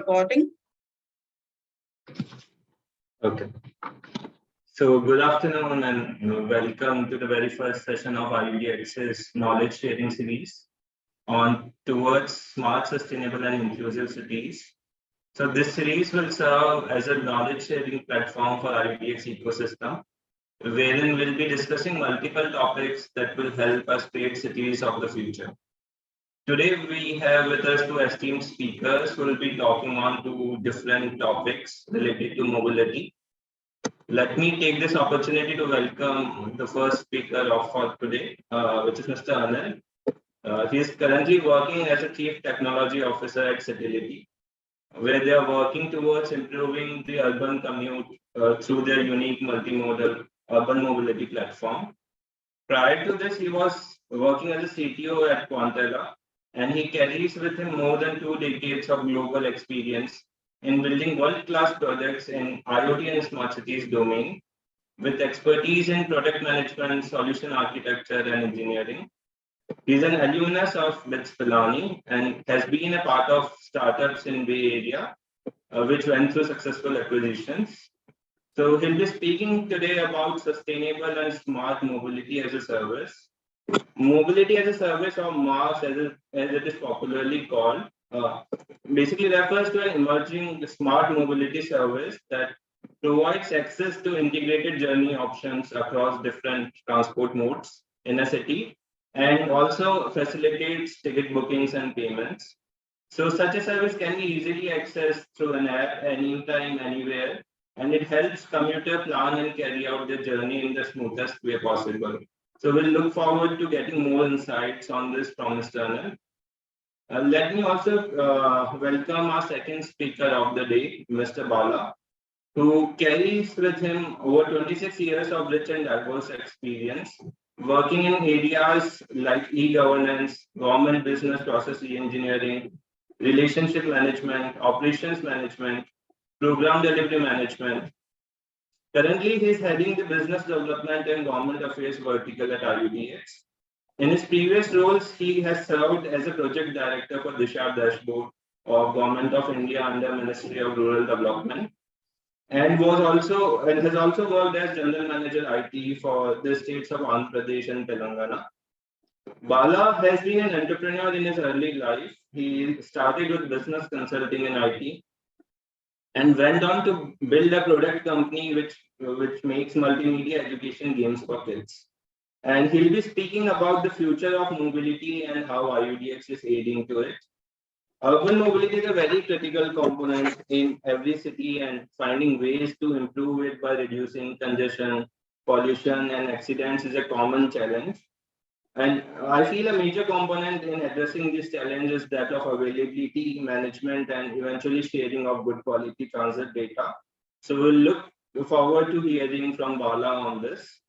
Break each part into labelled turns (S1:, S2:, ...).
S1: recording.
S2: Okay. So good afternoon and welcome to the very first session of IUDX's knowledge sharing series on towards smart, sustainable and inclusive cities. So this series will serve as a knowledge sharing platform for IUDX ecosystem, wherein we'll be discussing multiple topics that will help us create cities of the future. Today, we have with us two esteemed speakers who will be talking on two different topics related to mobility. Let me take this opportunity to welcome the first speaker for today, which is Mr. Aneel. He is currently working as a Chief Technology Officer at Citility, where they are working towards improving the urban commute through their unique multimodal urban mobility platform. Prior to this, he was working as a CTO at Quantella, and he carries with him more than 2 decades of global experience in building world-class projects in IoT and smart cities domain, with expertise in product management, solution architecture, and engineering. He's an alumnus of BITS Pilani and has been a part of startups in Bay Area, which went through successful acquisitions. So he'll be speaking today about sustainable and smart mobility as a service. Mobility as a service, or MaaS as it is popularly called, basically refers to an emerging smart mobility service that provides access to integrated journey options across different transport modes in a city and also facilitates ticket bookings and payments. So such a service can be easily accessed through an app anytime, anywhere, and it helps commuter plan and carry out their journey in the smoothest way possible. So we'll look forward to getting more insights on this from Mr. Aneel. Let me also welcome our second speaker of the day, Mr. Bala, who carries with him over 26 years of rich and diverse experience, working in areas like e-governance, government business process engineering, relationship management, operations management, program delivery management. Currently, he is heading the business development and government affairs vertical at IUDX. In his previous roles, he has served as a project director for Disha Dashboard of Government of India under Ministry of Rural Development, and has also worked as general manager IT for the states of Andhra Pradesh and Telangana. Bala has been an entrepreneur in his early life. He started with business consulting in IT and went on to build a product company which makes multimedia education games for kids. And he'll be speaking about the future of mobility and how IUDX is aiding to it. Urban mobility is a very critical component in every city, and finding ways to improve it by reducing congestion, pollution, and accidents is a common challenge. And I feel a major component in addressing this challenge is that of availability, management, and eventually sharing of good quality transit data. So we'll look forward to hearing from Bala on this.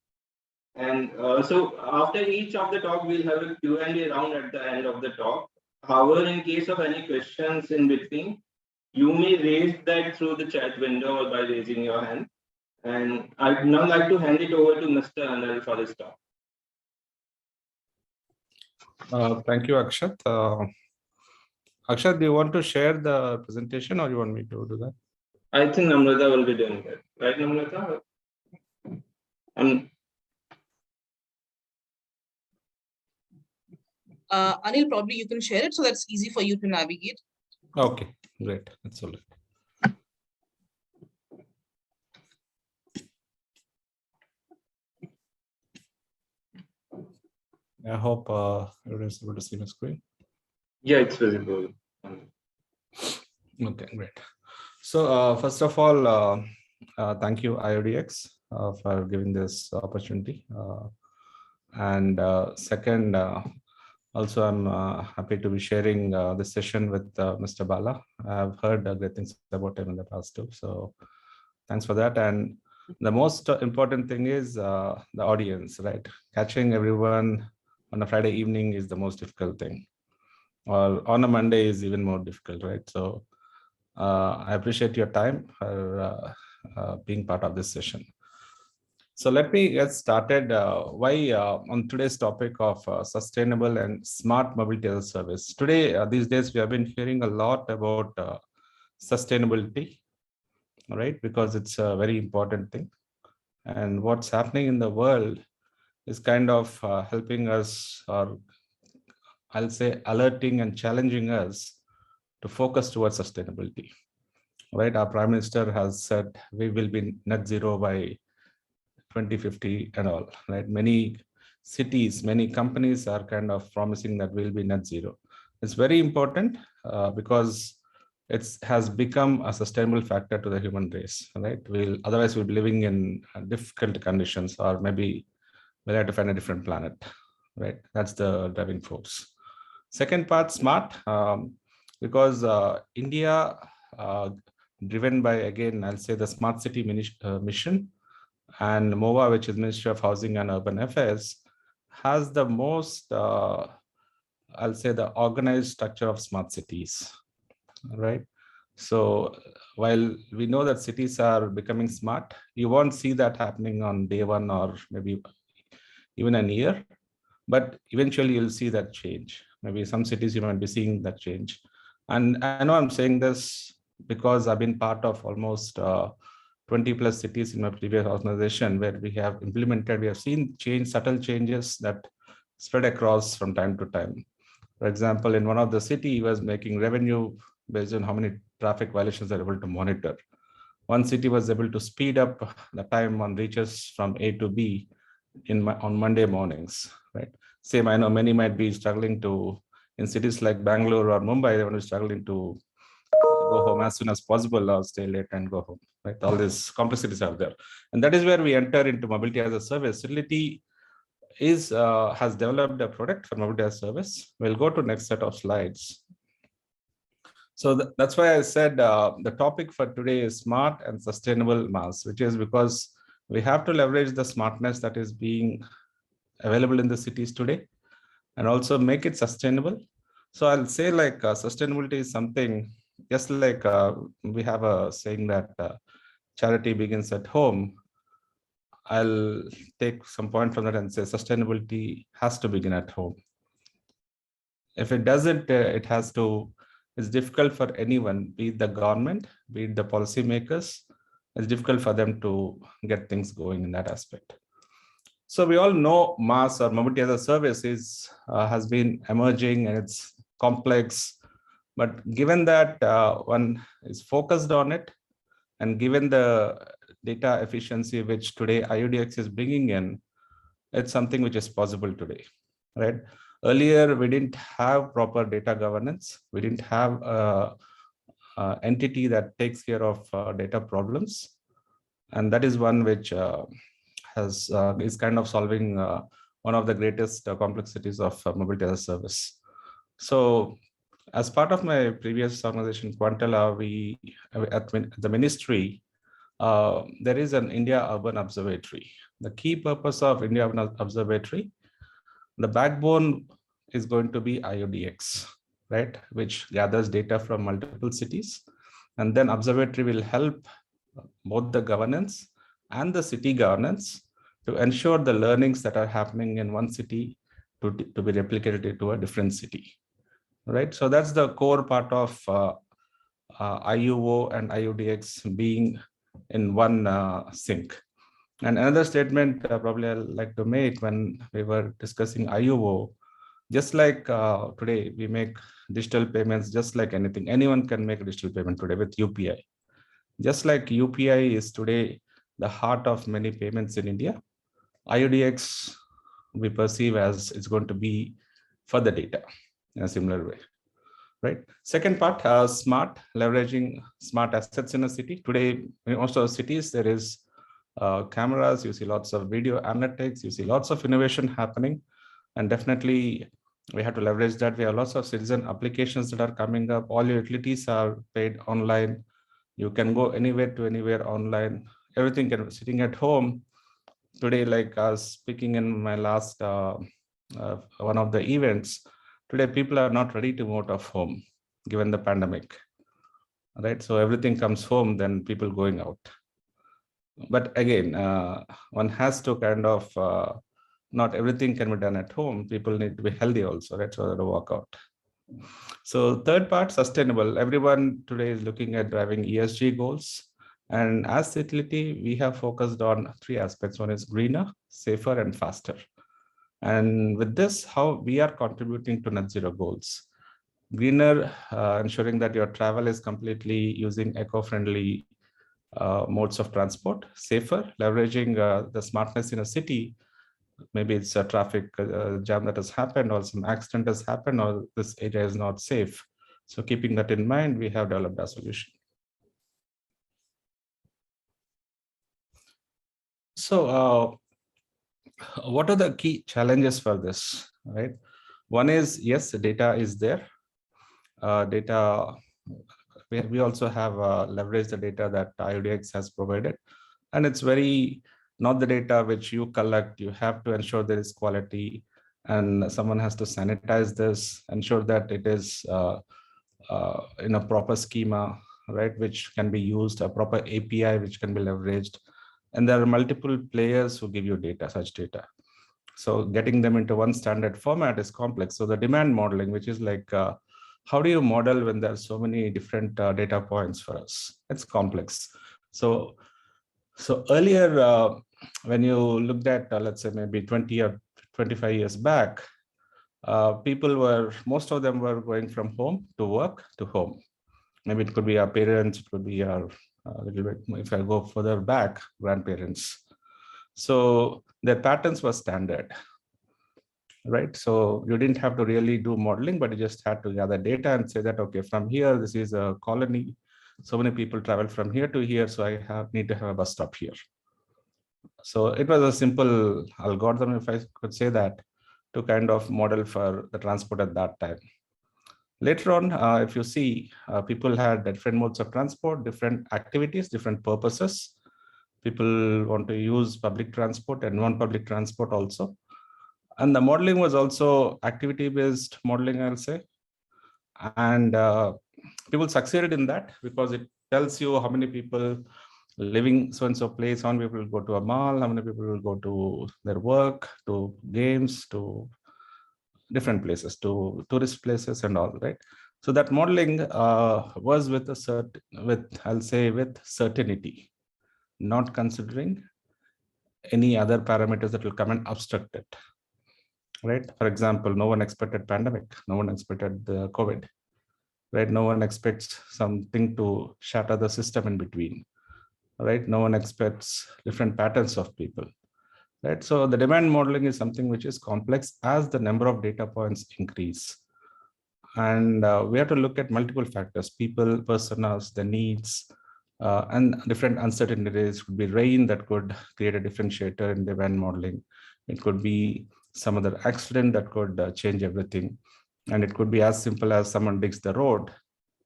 S2: And so after each of the talk, we'll have a Q&A round at the end of the talk. However, in case of any questions in between, you may raise that through the chat window or by raising your hand. And I'd now like to hand it over to Mr. Aneel for his talk.
S3: Thank you, Akshat. Akshat, do you want to share the presentation or you want me to do that?
S2: I think Namrata will be doing that. Right, Namrata?
S1: Anil, probably you can share it so that's easy for you to navigate.
S3: Okay, great. That's all right. I hope everyone is able to see my screen.
S2: Yeah, it's visible.
S3: Okay, great. So first of all, thank you IUDX for giving this opportunity. And second, also I'm happy to be sharing this session with Mr. Bala. I've heard great things about him in the past too. So thanks for that. And the most important thing is the audience, right? Catching everyone on a Friday evening is the most difficult thing. Or on a Monday is even more difficult, right? So I appreciate your time for being part of this session. So let me get started. On today's topic of sustainable and smart mobility as a service. Today, these days, we have been hearing a lot about sustainability, right? Because it's a very important thing. And what's happening in the world is kind of helping us, or I'll say alerting and challenging us to focus towards sustainability, right? Our Prime Minister has said we will be net zero by 2050 and all, right? Many cities, many companies are kind of promising that we'll be net zero. It's very important because it has become a sustainable factor to the human race, right? Otherwise we'll be living in difficult conditions, or maybe we'll have to find a different planet, right? That's the driving force. Second part, smart, because India, driven by, again, I'll say the smart city mission, and MOVA, which is Ministry of Housing and Urban Affairs, has the most, I'll say, the organized structure of smart cities, right? So while we know that cities are becoming smart, you won't see that happening on day one or maybe even a year, but eventually you'll see that change. Maybe some cities you might be seeing that change. And I know I'm saying this because I've been part of almost 20 plus cities in my previous organization where we have seen subtle changes that spread across from time to time. For example, in one of the city was making revenue based on how many traffic violations they're able to monitor. One city was able to speed up the time on reaches from A to B on Monday mornings, right? Same, I know many might be struggling to, in cities like Bangalore or Mumbai, they want to be struggling to go home as soon as possible or stay late and go home, right? All these complexities are there. And that is where we enter into mobility as a service. Citility has developed a product for mobility as a service. We'll go to next set of slides. So that's why I said the topic for today is smart and sustainable mass, which is because we have to leverage the smartness that is being available in the cities today and also make it sustainable. So I'll say like sustainability is something, just like we have a saying that charity begins at home. I'll take some point from that and say sustainability has to begin at home. If it doesn't, it's difficult for anyone, be it the government, be it the policymakers. It's difficult for them to get things going in that aspect. So we all know MaaS or mobility as a service has been emerging and it's complex. But given that one is focused on it, and given the data efficiency which today IUDX is bringing in, it's something which is possible today, right? Earlier, we didn't have proper data governance. We didn't have an entity that takes care of data problems. And that is one which is kind of solving one of the greatest complexities of mobility as a service. So as part of my previous organization, Quantella, we at the ministry, there is an India Urban Observatory. The key purpose of India Urban Observatory, the backbone is going to be IUDX, right? Which gathers data from multiple cities. And then observatory will help both the governance and the city governance to ensure the learnings that are happening in one city to be replicated to a different city, right? So that's the core part of IUO and IUDX being in one sync. And another statement probably I'd like to make when we were discussing IUO, just like today we make digital payments, just like anything, anyone can make a digital payment today with UPI. Just like UPI is today the heart of many payments in India, IUDX we perceive as it's going to be for the data in a similar way, right? Second part, smart, leveraging smart assets in a city. Today, in most of the cities, there is cameras, you see lots of video analytics, you see lots of innovation happening, and definitely we have to leverage that. We have lots of citizen applications that are coming up. All your utilities are paid online. You can go anywhere to anywhere online. Everything can be sitting at home. Today, like I was speaking in my last one of the events, today people are not ready to move out of home given the pandemic, right? So everything comes home, then people going out. But again, one has to kind of, not everything can be done at home. People need to be healthy also, right? So to work out. So third part, sustainable. Everyone today is looking at driving ESG goals. And as Citility, we have focused on three aspects. One is greener, safer, and faster. And with this, how we are contributing to net zero goals. Greener, ensuring that your travel is completely using eco-friendly modes of transport. Safer, leveraging the smartness in a city. Maybe it's a traffic jam that has happened, or some accident has happened, or this area is not safe. So keeping that in mind, we have developed a solution. So what are the key challenges for this, right? One is, yes, the data is there. Data, we also have leveraged the data that IUDX has provided. And it's very, not the data which you collect, you have to ensure there is quality, and someone has to sanitize this, ensure that it is in a proper schema, right, which can be used, a proper API which can be leveraged. And there are multiple players who give you data, such data. So getting them into one standard format is complex. So the demand modeling, which is like, how do you model when there are so many different data points for us? It's complex. So earlier, when you looked at, let's say maybe 20 or 25 years back, most of them were going from home to work to home. Maybe it could be our parents, it could be our little bit, if I go further back, grandparents. So their patterns were standard, right? So you didn't have to really do modeling, but you just had to gather data and say that, okay, from here, this is a colony. So many people travel from here to here, so I need to have a bus stop here. So it was a simple algorithm, if I could say that, to kind of model for the transport at that time. Later on, if you see, people had different modes of transport, different activities, different purposes. People want to use public transport and non-public transport also. And the modeling was also activity-based modeling, I'll say. And people succeeded in that because it tells you how many people living so-and-so place, how many people will go to a mall, how many people will go to their work, to games, to different places, to tourist places and all, right? So that modeling was with I'll say with certainty, not considering any other parameters that will come and obstruct it, right? For example, no one expected pandemic, no one expected the COVID, right? No one expects something to shatter the system in between, right? No one expects different patterns of people, right? So the demand modeling is something which is complex as the number of data points increase. And we have to look at multiple factors, people, personas, the needs, and different uncertainties. It could be rain that could create a differentiator in demand modeling. It could be some other accident that could change everything. And it could be as simple as someone digs the road.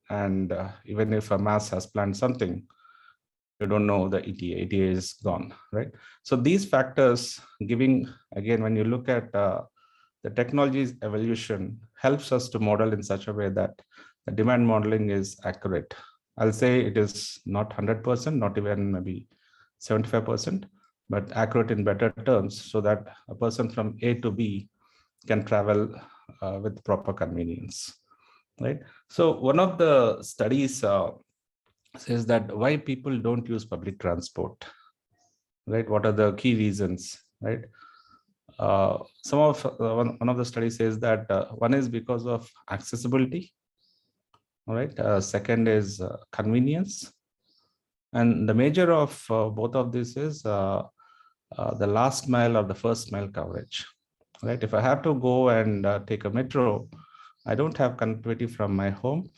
S3: And even if a mass has planned something, you don't know the ETA is gone, right? So these factors giving, again, when you look at the technology's evolution helps us to model in such a way that the demand modeling is accurate. I'll say it is not 100%, not even maybe 75%, but accurate in better terms, so that a person from A to B can travel with proper convenience, right? So one of the studies says that why people don't use public transport, right? What are the key reasons, right? One of the studies says that one is because of accessibility, all right? Second is convenience, and the major of both of this is the last mile or the first mile coverage, right? If I have to go and take a metro, I don't have connectivity from my home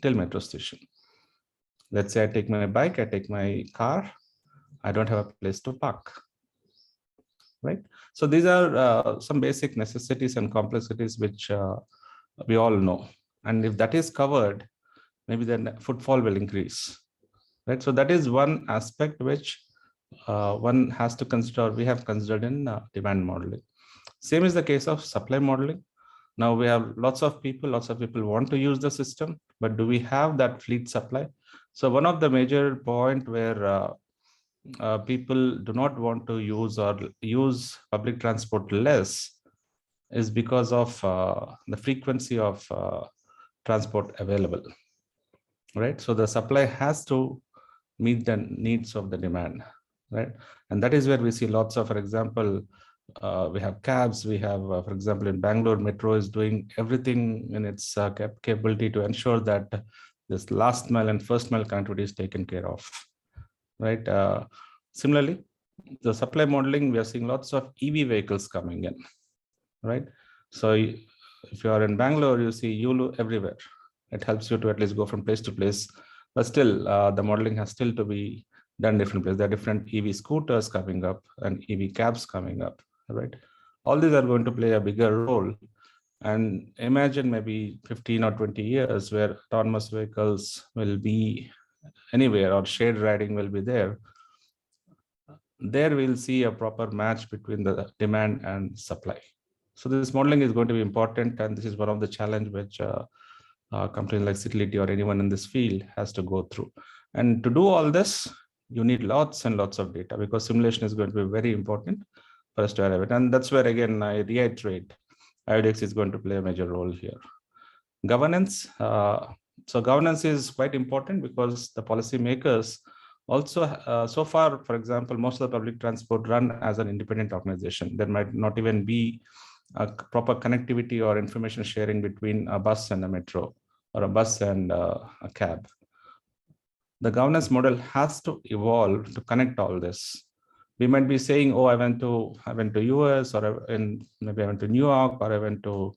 S3: till metro station. Let's say I take my bike, I take my car, I don't have a place to park, right? So these are some basic necessities and complexities which we all know. And if that is covered, maybe then footfall will increase, right? So that is one aspect which one has to consider, we have considered in demand modeling. Same is the case of supply modeling. Now we have lots of people want to use the system, but do we have that fleet supply? So one of the major point where people do not want to use public transport less is because of the frequency of transport available, right? So the supply has to meet the needs of the demand, right? And that is where we see lots of, for example, we have cabs, we have, for example, in Bangalore, Metro is doing everything in its capability to ensure that this last mile and first mile connectivity is taken care of, right? Similarly, the supply modeling, we are seeing lots of EV vehicles coming in, right? So if you are in Bangalore, you see Yulu everywhere. It helps you to at least go from place to place, but still the modeling has still to be done different places. There are different EV scooters coming up and EV cabs coming up, right? All these are going to play a bigger role. And imagine maybe 15 or 20 years where autonomous vehicles will be anywhere or shared riding will be there. There we'll see a proper match between the demand and supply. So this modeling is going to be important, and this is one of the challenge which companies like Citility or anyone in this field has to go through. And to do all this, you need lots and lots of data, because simulation is going to be very important for us to arrive at. And that's where, again, I reiterate, IUDX is going to play a major role here. Governance. So governance is quite important because the policymakers also, so far, for example, most of the public transport run as an independent organization. There might not even be a proper connectivity or information sharing between a bus and a metro, or a bus and a cab. The governance model has to evolve to connect all this. We might be saying, oh, I went to US, or maybe I went to New York, or I went to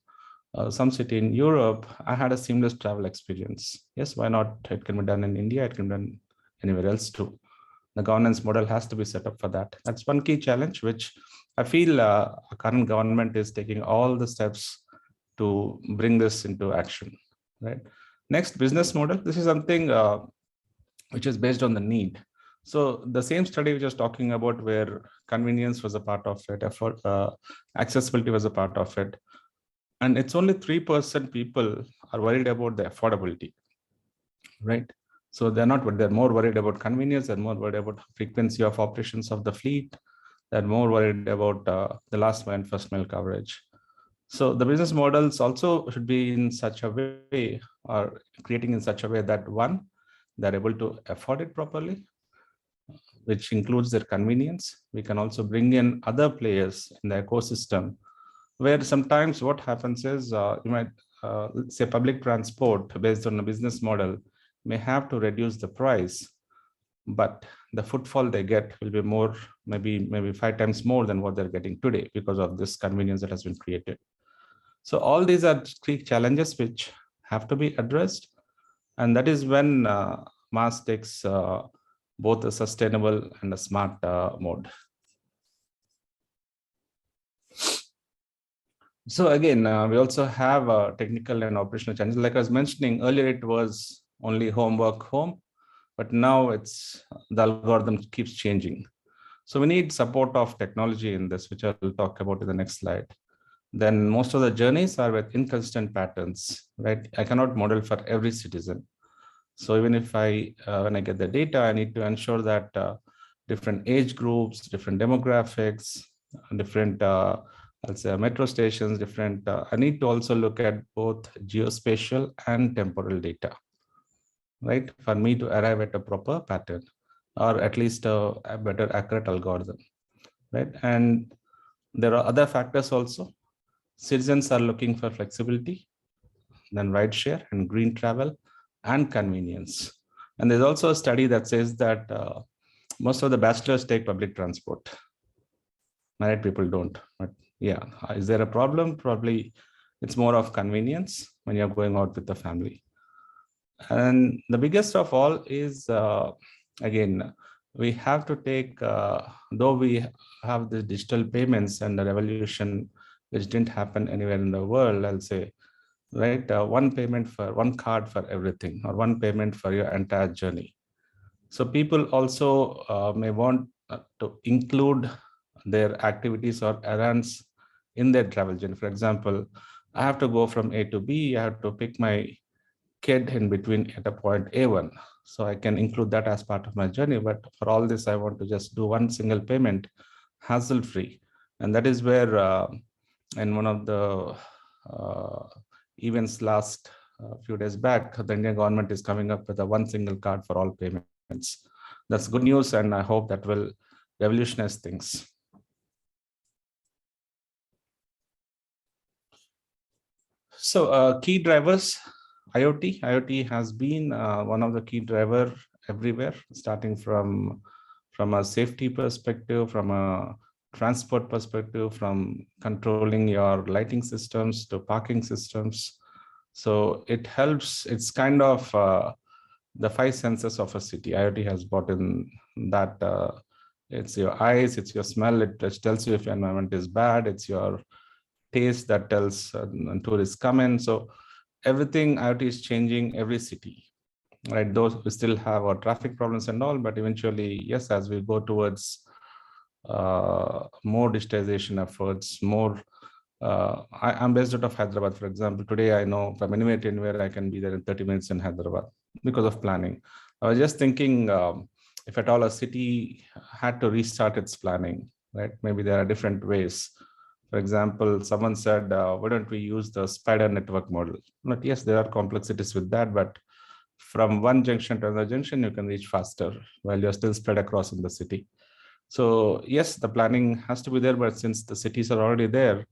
S3: some city in Europe. I had a seamless travel experience. Yes, why not? It can be done in India. It can be done anywhere else too. The governance model has to be set up for that. That's one key challenge, which I feel our current government is taking all the steps to bring this into action, right? Next, business model. This is something which is based on the need. So the same study which I was talking about, where convenience was a part of it, accessibility was a part of it, and it's only 3% people are worried about the affordability, right? So they're more worried about convenience, they're more worried about frequency of operations of the fleet, they're more worried about the last mile and first mile coverage. So the business models also should be in such a way, or creating in such a way that, one, they're able to afford it properly, which includes their convenience. We can also bring in other players in the ecosystem, where sometimes what happens is you might say public transport based on a business model may have to reduce the price, but the footfall they get will be more, maybe 5 times more than what they're getting today, because of this convenience that has been created. So all these are key challenges which have to be addressed, and that is when MaaS takes both a sustainable and a smart mode. So again, we also have technical and operational challenges. Like I was mentioning earlier, it was only homework home, but now it's the algorithm keeps changing. So we need support of technology in this, which I'll talk about in the next slide. Then most of the journeys are with inconsistent patterns, right? I cannot model for every citizen. So even if when I get the data, I need to ensure that different age groups, different demographics, different I'll say metro stations, different. I need to also look at both geospatial and temporal data, right? For me to arrive at a proper pattern, or at least a better accurate algorithm, right? And there are other factors also. Citizens are looking for flexibility, then rideshare and green travel and convenience. And there's also a study that says that most of the bachelors take public transport. Married people don't, but yeah, is there a problem? Probably it's more of convenience when you're going out with the family. And the biggest of all is, again, we have to take, though we have the digital payments and the revolution, which didn't happen anywhere in the world, I'll say, right? One payment for one card for everything, or one payment for your entire journey. So people also may want to include their activities or errands in their travel journey. For example, I have to go from A to B, I have to pick my kid in between at a point A1. So I can include that as part of my journey. But for all this, I want to just do one single payment, hassle-free. And that is where in one of the events last a few days back, the Indian government is coming up with a one single card for all payments. That's good news, and I hope that will revolutionize things. So key drivers, IoT has been one of the key driver everywhere, starting from a safety perspective, from a transport perspective, from controlling your lighting systems to parking systems. So it helps, it's kind of the five senses of a city. IoT has brought in that it's your eyes, it's your smell, it tells you if your environment is bad, it's your taste that tells tourists come in. So everything IoT is changing every city, right? Those we still have our traffic problems and all, but eventually, yes, as we go towards more digitization efforts, more. I'm based out of Hyderabad, for example. Today, I know from anywhere to anywhere, I can be there in 30 minutes in Hyderabad because of planning. I was just thinking, if at all a city had to restart its planning, right? Maybe there are different ways. For example, someone said, why don't we use the spider network model? But yes, there are complexities with that, but from one junction to another junction, you can reach faster while you're still spread across in the city. So yes, the planning has to be there, but since the cities are already there,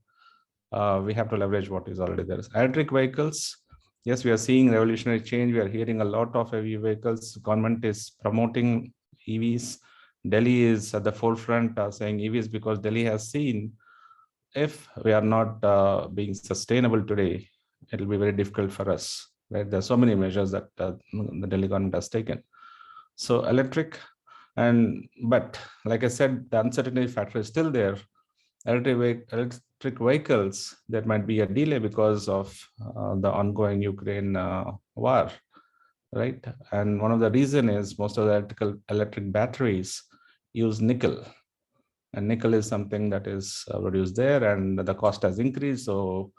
S3: we have to leverage what is already there. Electric vehicles, yes, we are seeing revolutionary change. We are hearing a lot of EV vehicles. Government is promoting EVs. Delhi is at the forefront saying EVs because Delhi has seen if we are not being sustainable today, it will be very difficult for us. Right? There are so many measures that the Delhi government has taken. So electric, but like I said, the uncertainty factor is still there. Electric vehicles, there might be a delay because of the ongoing Ukraine war, right? And one of the reason is most of the electric batteries use nickel. And nickel is something that is produced there, and the cost has increased. So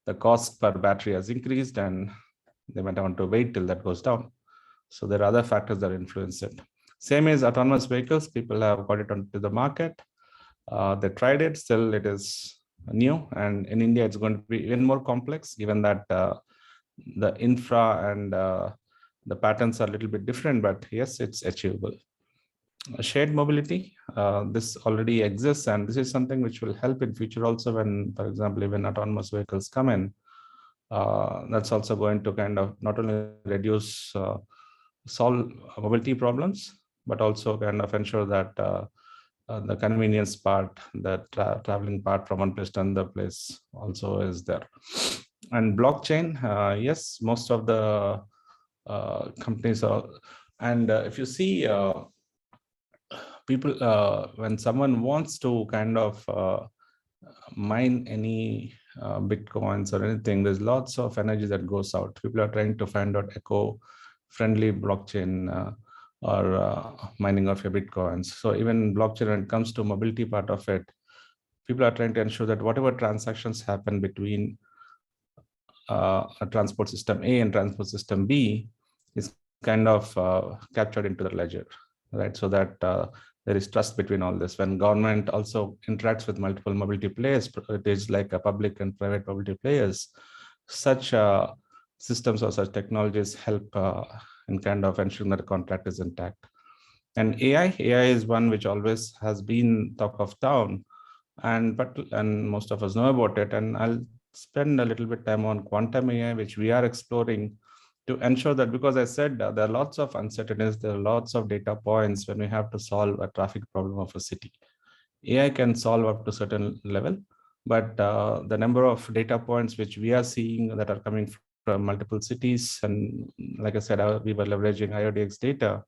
S3: the cost per battery has increased, and they might want to wait till that goes down. So there are other factors that influence it. Same as autonomous vehicles, people have got it onto the market. They tried it, still it is new. And in India, it's going to be even more complex, given that the infra and the patterns are a little bit different, but yes, it's achievable. Shared mobility, this already exists, and this is something which will help in future also when, for example, even autonomous vehicles come in. That's also going to kind of not only reduce, solve mobility problems, but also kind of ensure that the convenience part, the traveling part from one place to another place also is there. And blockchain, yes, most of the companies are, and if you see, people, when someone wants to kind of mine any bitcoins or anything, there's lots of energy that goes out. People are trying to find out eco-friendly blockchain or mining of your bitcoins. So even blockchain, when it comes to mobility part of it, people are trying to ensure that whatever transactions happen between a transport system A and transport system B is kind of captured into the ledger, right? So that there is trust between all this. When government also interacts with multiple mobility players, it is like a public and private mobility players, such systems or such technologies help in kind of ensuring that the contract is intact. And AI is one which always has been talk of town, and most of us know about it. And I'll spend a little bit time on quantum AI, which we are exploring to ensure that, because I said there are lots of uncertainties, there are lots of data points when we have to solve a traffic problem of a city. AI can solve up to a certain level, but the number of data points which we are seeing that are coming from multiple cities, and like I said, we were leveraging IUDX data.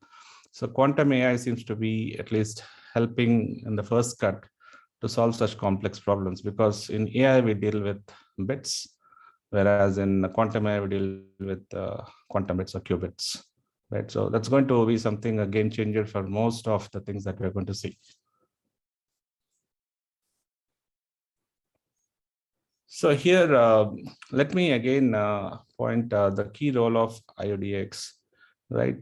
S3: So quantum AI seems to be at least helping in the first cut to solve such complex problems, because in AI we deal with bits, whereas in quantum AI we deal with quantum bits or qubits, right? So that's going to be something, a game changer for most of the things that we're going to see. So here, let me again point the key role of IUDX, right?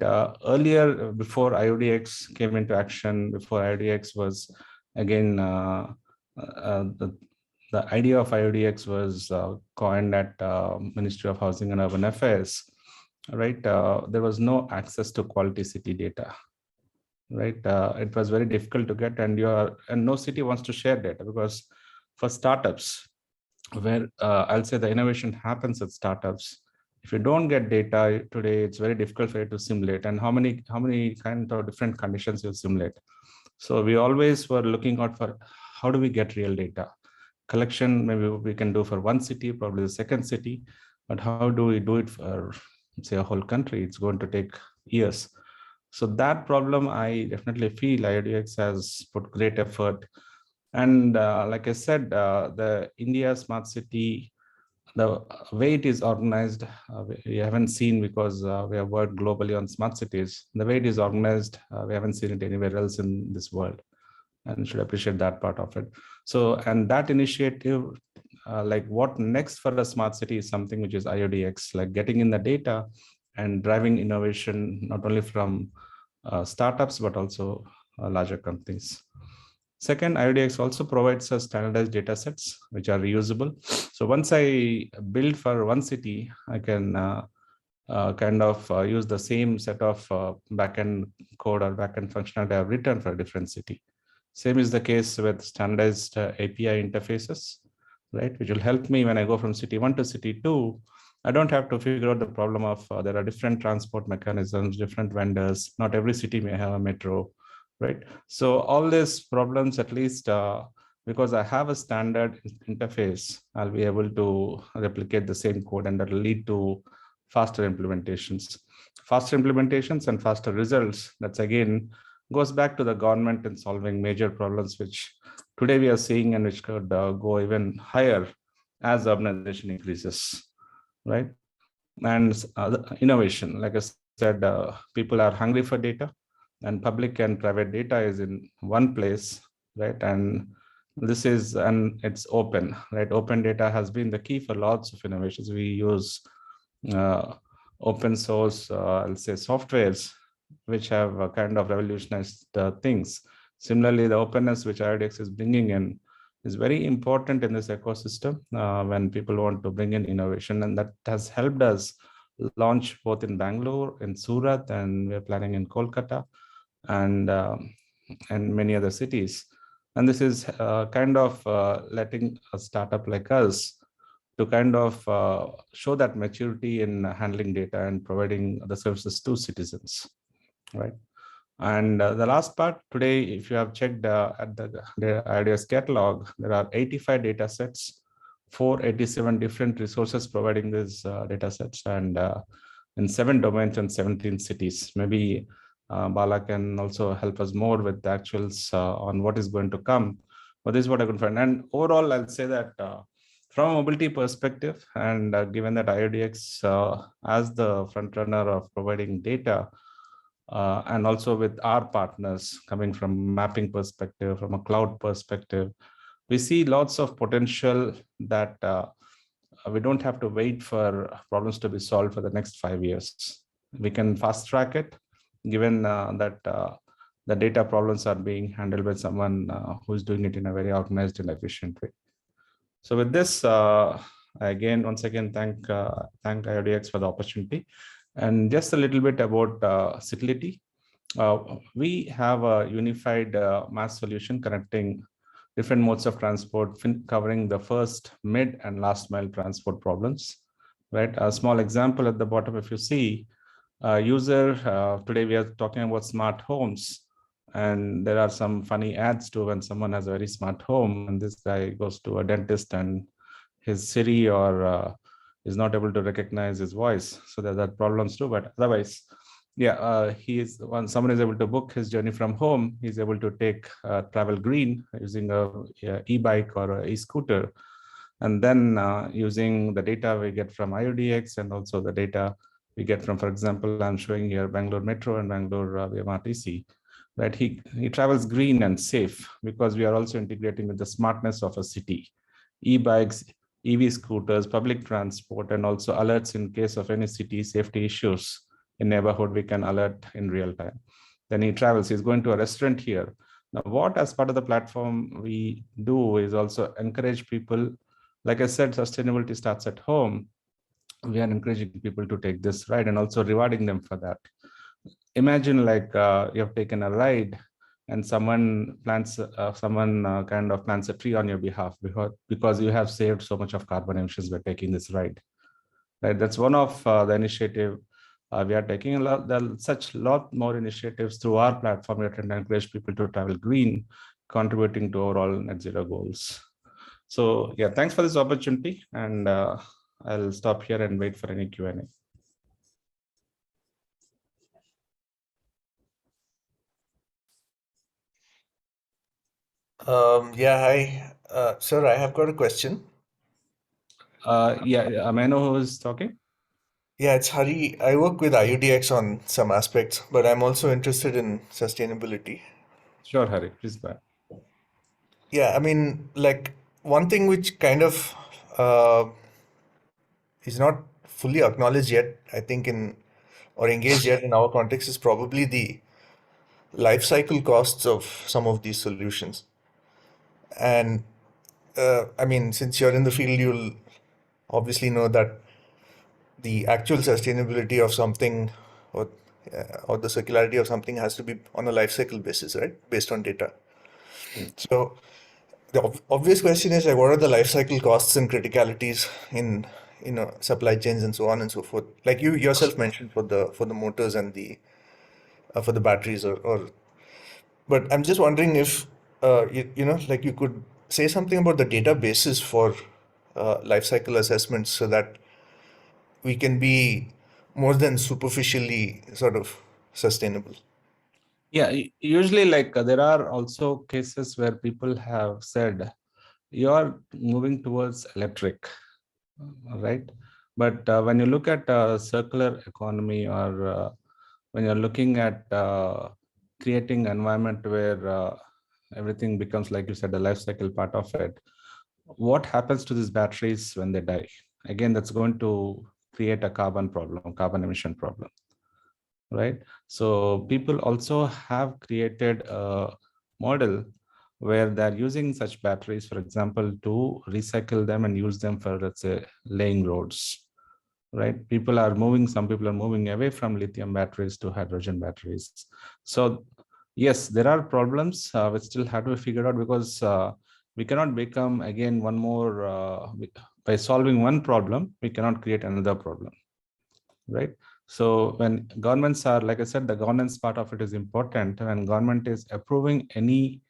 S3: Earlier, before IUDX came into action, before IUDX was again the idea of IUDX was coined at Ministry of Housing and Urban Affairs, right? There was no access to quality city data, right? It was very difficult to get, and no city wants to share data, because for startups, where I'll say the innovation happens at startups, if you don't get data today, it's very difficult for you to simulate. And how many kind of different conditions you simulate. So we always were looking out for how do we get real data collection. Maybe we can do for one city, probably the second city, but how do we do it for, say, a whole country? It's going to take years. So that problem, I definitely feel IUDX has put great effort. And like I said, the India Smart City, the way it is organized, we haven't seen, because we have worked globally on smart cities. The way it is organized, we haven't seen it anywhere else in this world, and should appreciate that part of it. So, and that initiative, like what next for a smart city, is something which is IUDX, like getting in the data and driving innovation, not only from startups, but also larger companies. Second, IUDX also provides us standardized data sets which are reusable. So once I build for one city, I can kind of use the same set of backend code or backend functionality I've written for a different city. Same is the case with standardized API interfaces, right? Which will help me when I go from city 1 to city 2. I don't have to figure out the problem of there are different transport mechanisms, different vendors. Not every city may have a metro, right? So all these problems, at least because I have a standard interface, I'll be able to replicate the same code, and that will lead to faster implementations. Faster implementations and faster results. That's again goes back to the government in solving major problems, which today we are seeing, and which could go even higher as urbanization increases, right? And innovation, like I said, people are hungry for data, and public and private data is in one place, right? And this is, and it's open, right? Open data has been the key for lots of innovations. We use open source, I'll say, softwares, which have kind of revolutionized things. Similarly, the openness which IUDX is bringing in is very important in this ecosystem when people want to bring in innovation, and that has helped us launch both in Bangalore, in Surat, and we're planning in Kolkata, and many other cities. And this is kind of letting a startup like us to kind of show that maturity in handling data and providing the services to citizens, right? And the last part today, if you have checked at the IUDX catalog, there are 85 data sets, 487 different resources providing these data sets, and in 7 domains and 17 cities. Maybe Bala can also help us more with the actuals on what is going to come. But this is what I could find. And overall, I'll say that from a mobility perspective, and given that IUDX as the front runner of providing data, and also with our partners coming from mapping perspective, from a cloud perspective, we see lots of potential that we don't have to wait for problems to be solved for the next 5 years. We can fast track it, given that the data problems are being handled by someone who's doing it in a very organized and efficient way. So with this, once again, thank IUDX for the opportunity. And just a little bit about Citility. We have a unified mass solution connecting different modes of transport, covering the first, mid, and last mile transport problems, right? A small example at the bottom, if you see, today we are talking about smart homes, and there are some funny ads too when someone has a very smart home, and this guy goes to a dentist and his Siri or is not able to recognize his voice. So there are problems too, but otherwise, yeah, when someone is able to book his journey from home, he's able to take travel green using a e-bike or a e-scooter. And then using the data we get from IUDX, and also the data we get from, for example, I'm showing here Bangalore Metro and Bangalore MRTC, right? He travels green and safe, because we are also integrating with the smartness of a city, e-bikes, EV scooters, public transport, and also alerts in case of any city safety issues in neighborhood, we can alert in real time. Then he travels, he's going to a restaurant here. Now, what as part of the platform we do is also encourage people. Like I said, sustainability starts at home. We are encouraging people to take this ride and also rewarding them for that. Imagine like you have taken a ride and someone plants, kind of plants a tree on your behalf because you have saved so much of carbon emissions by taking this ride. Right, that's one of the initiative we are taking. Such lot more initiatives through our platform. We are trying to encourage people to travel green, contributing to overall net zero goals. So yeah, thanks for this opportunity, and I'll stop here and wait for any Q&A.
S4: Yeah, hi. Sir, I have got a question.
S3: Yeah, may I know who is talking?
S4: Yeah, it's Hari. I work with IUDX on some aspects, but I'm also interested in sustainability.
S3: Sure, Hari, please go ahead.
S4: Yeah, I mean, like one thing which kind of uh, is not fully acknowledged yet, I think, or engaged yet in our context is probably the life cycle costs of some of these solutions. And I mean, since you're in the field, you'll obviously know that the actual sustainability of something or or the circularity of something has to be on a life cycle basis, right? Based on data. So the obvious question is like, what are the life cycle costs and criticalities in supply chains and so on and so forth? Like you yourself mentioned for the motors and the for the batteries or but I'm just wondering if like you could say something about the databases for life cycle assessments so that we can be more than superficially sort of sustainable.
S3: Yeah, usually like there are also cases where people have said you are moving towards electric, right? But when you look at circular economy, or when you're looking at creating environment where everything becomes, like you said, the life cycle part of it, what happens to these batteries when they die? Again, that's going to create a carbon problem, carbon emission problem, right? So people also have created a model where they're using such batteries, for example, to recycle them and use them for, let's say, laying roads, right? Some people are moving away from lithium batteries to hydrogen batteries. So yes, there are problems which still have to be figured out, because we cannot become, again, one more, by solving one problem, we cannot create another problem, right? So when governments are, like I said, the governance part of it is important. When government is approving any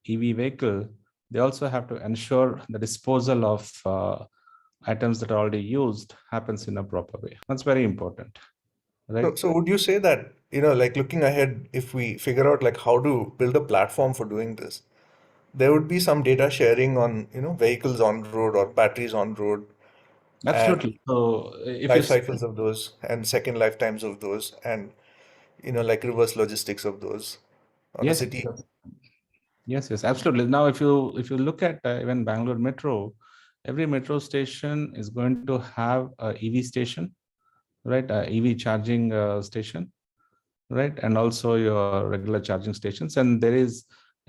S3: EV vehicle, they also have to ensure the disposal of items that are already used happens in a proper way. That's very important, right?
S4: So would you say that, like looking ahead, if we figure out like how to build a platform for doing this, there would be some data sharing on, vehicles on road or batteries on road and
S3: Absolutely. So if you
S4: life
S3: see,
S4: cycles of those and second lifetimes of those and, like reverse logistics of those on a
S3: yes,
S4: city.
S3: yes, absolutely. Now, if you look at even Bangalore Metro, every metro station is going to have a EV station, right? A EV charging station, right? And also your regular charging stations. And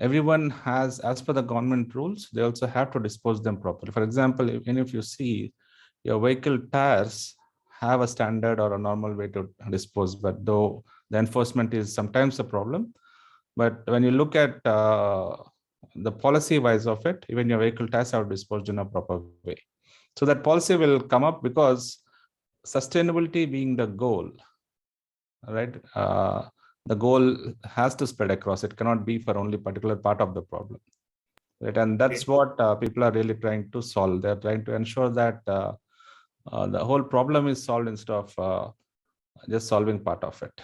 S3: everyone has, as per the government rules, they also have to dispose them properly. For example, if you see your vehicle tires have a standard or a normal way to dispose, but though the enforcement is sometimes a problem. But when you look at the policy wise of it, even your vehicle tires are disposed in a proper way. So that policy will come up, because sustainability being the goal, right? The goal has to spread across. It cannot be for only particular part of the problem, right? And that's what people are really trying to solve. They're trying to ensure that the whole problem is solved instead of just solving part of it.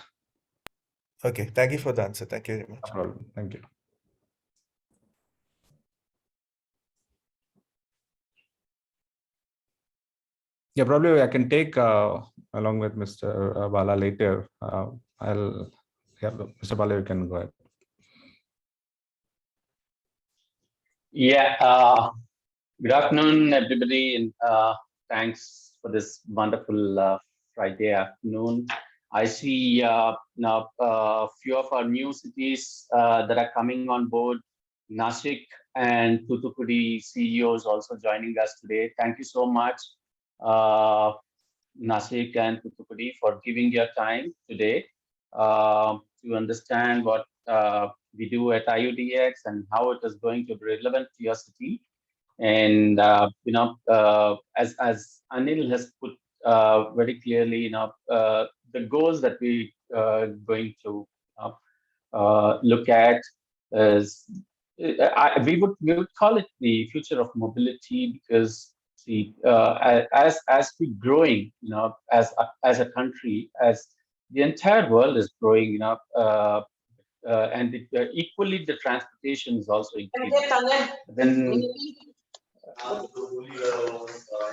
S4: Okay, thank you for the answer. Thank you very much.
S3: No problem. Thank you. Yeah, probably I can take along with Mr. Bala later. Mr. Bala, you can go ahead.
S5: Yeah, good afternoon, everybody, and thanks for this wonderful Friday afternoon. I see now a few of our new cities that are coming on board. Nashik and Thoothukudi CEOs also joining us today. Thank you so much, Nashik and Thoothukudi, for giving your time today to understand what we do at IUDX and how it is going to be relevant to your city. And as Anil has put very clearly, the goals that we going to look at is we would call it the future of mobility, because see, as we growing, as a country, as the entire world is growing, and equally the transportation is also increasing. Then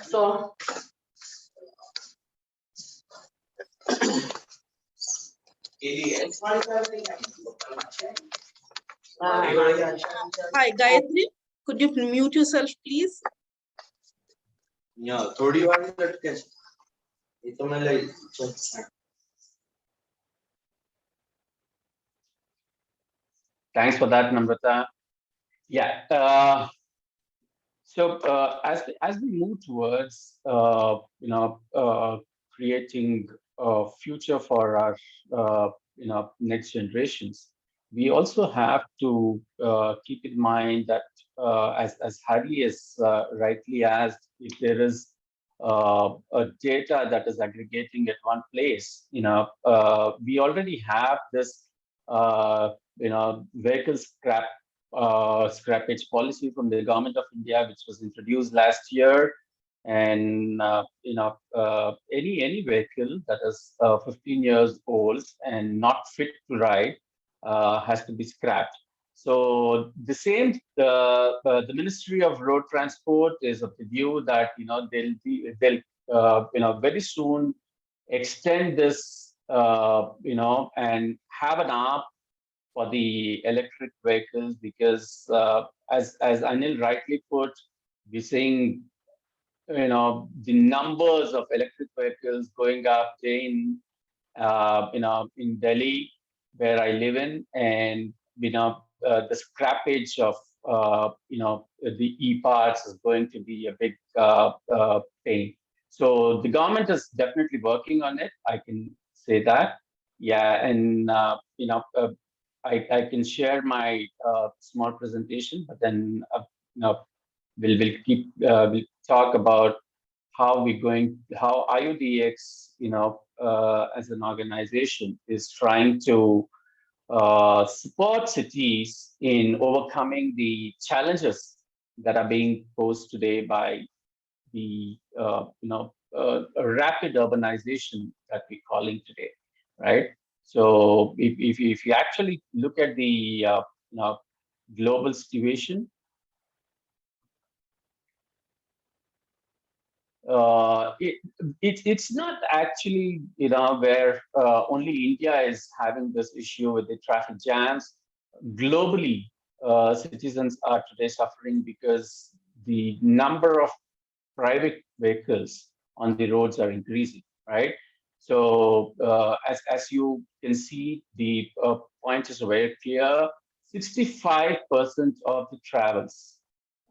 S1: So, hi, Gayatri. Could you mute yourself, please?
S6: Yeah, थोड़ी बार में लटके ये तो मैं ले
S5: thanks for that, Namrata. Yeah. So as we move towards creating a future for our next generations, we also have to keep in mind that as Hadley has rightly asked, if there is a data that is aggregating at one place, we already have this vehicle scrappage policy from the government of India, which was introduced last year. And any vehicle that is 15 years old and not fit to ride has to be scrapped. So the same, the Ministry of Road Transport is of the view that they'll very soon extend this and have an app for the electric vehicles, because as Anil rightly put, we're seeing the numbers of electric vehicles going up day in Delhi, where I live in, and the scrappage of the e-parts is going to be a big pain. So the government is definitely working on it, I can say that. Yeah, and I can share my small presentation, but then we'll talk about how IUDX as an organization is trying to support cities in overcoming the challenges that are being posed today by the rapid urbanization that we're calling today, right? So if you actually look at the global situation, it's not actually where only India is having this issue with the traffic jams. Globally, citizens are today suffering because the number of private vehicles on the roads are increasing, right? So as you can see, the point is very clear. 65% of the travels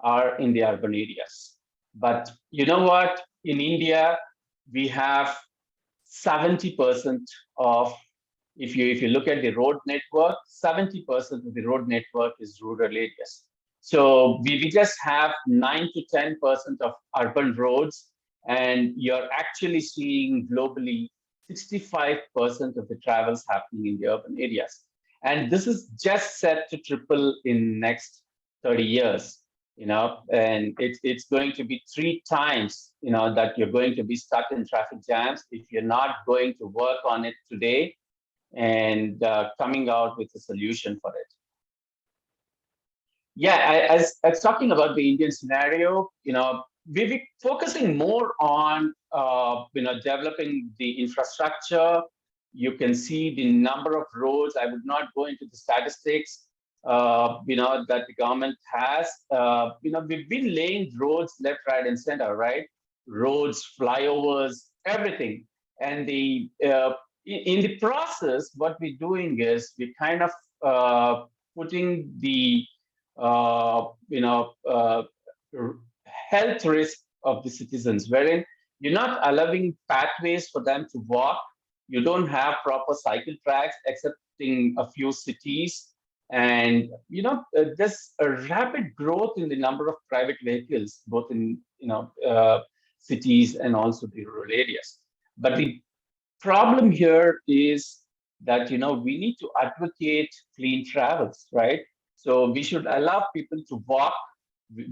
S5: are in the urban areas. But you know what? In India, we have 70% of, if you look at the road network, 70% of the road network is rural areas. So we just have 9 to 10% of urban roads, and you're actually seeing globally 65% of the travels happening in the urban areas. And this is just set to triple in next 30 years. And it's going to be 3 times, that you're going to be stuck in traffic jams if you're not going to work on it today and coming out with a solution for it. Yeah, as talking about the Indian scenario, we'll be focusing more on, developing the infrastructure. You can see the number of roads. I would not go into the statistics, that the government has. We've been laying roads left, right, and center, right? Roads, flyovers, everything. And the in the process, what we're doing is we're kind of putting the health risk of the citizens, wherein you're not allowing pathways for them to walk. You don't have proper cycle tracks, excepting a few cities. And there's a rapid growth in the number of private vehicles, both in cities and also the rural areas. But the problem here is that we need to advocate clean travels, right? So we should allow people to walk.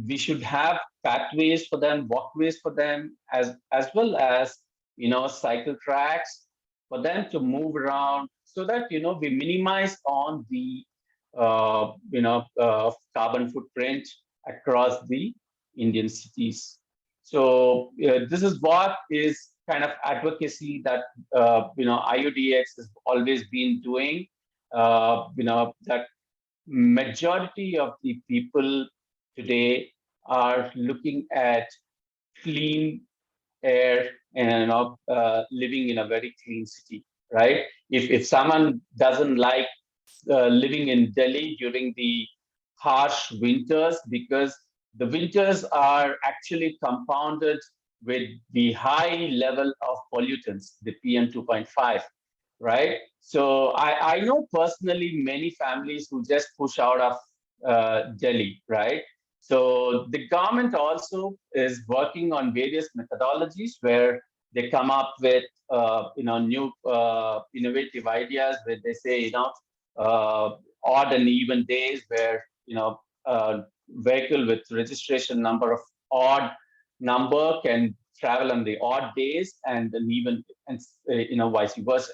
S5: We should have pathways for them, walkways for them, as well as cycle tracks for them to move around, so that we minimize on the carbon footprint across the Indian cities. So this is what is kind of advocacy that IUDX has always been doing. That majority of the people today are looking at clean air and living in a very clean city, right? If someone doesn't like living in Delhi during the harsh winters, because the winters are actually compounded with the high level of pollutants, the PM 2.5, right? So I know personally many families who just push out of Delhi, right? So the government also is working on various methodologies where they come up with new innovative ideas where they say odd and even days where a vehicle with registration number of odd number can travel on the odd days, and an even and vice versa,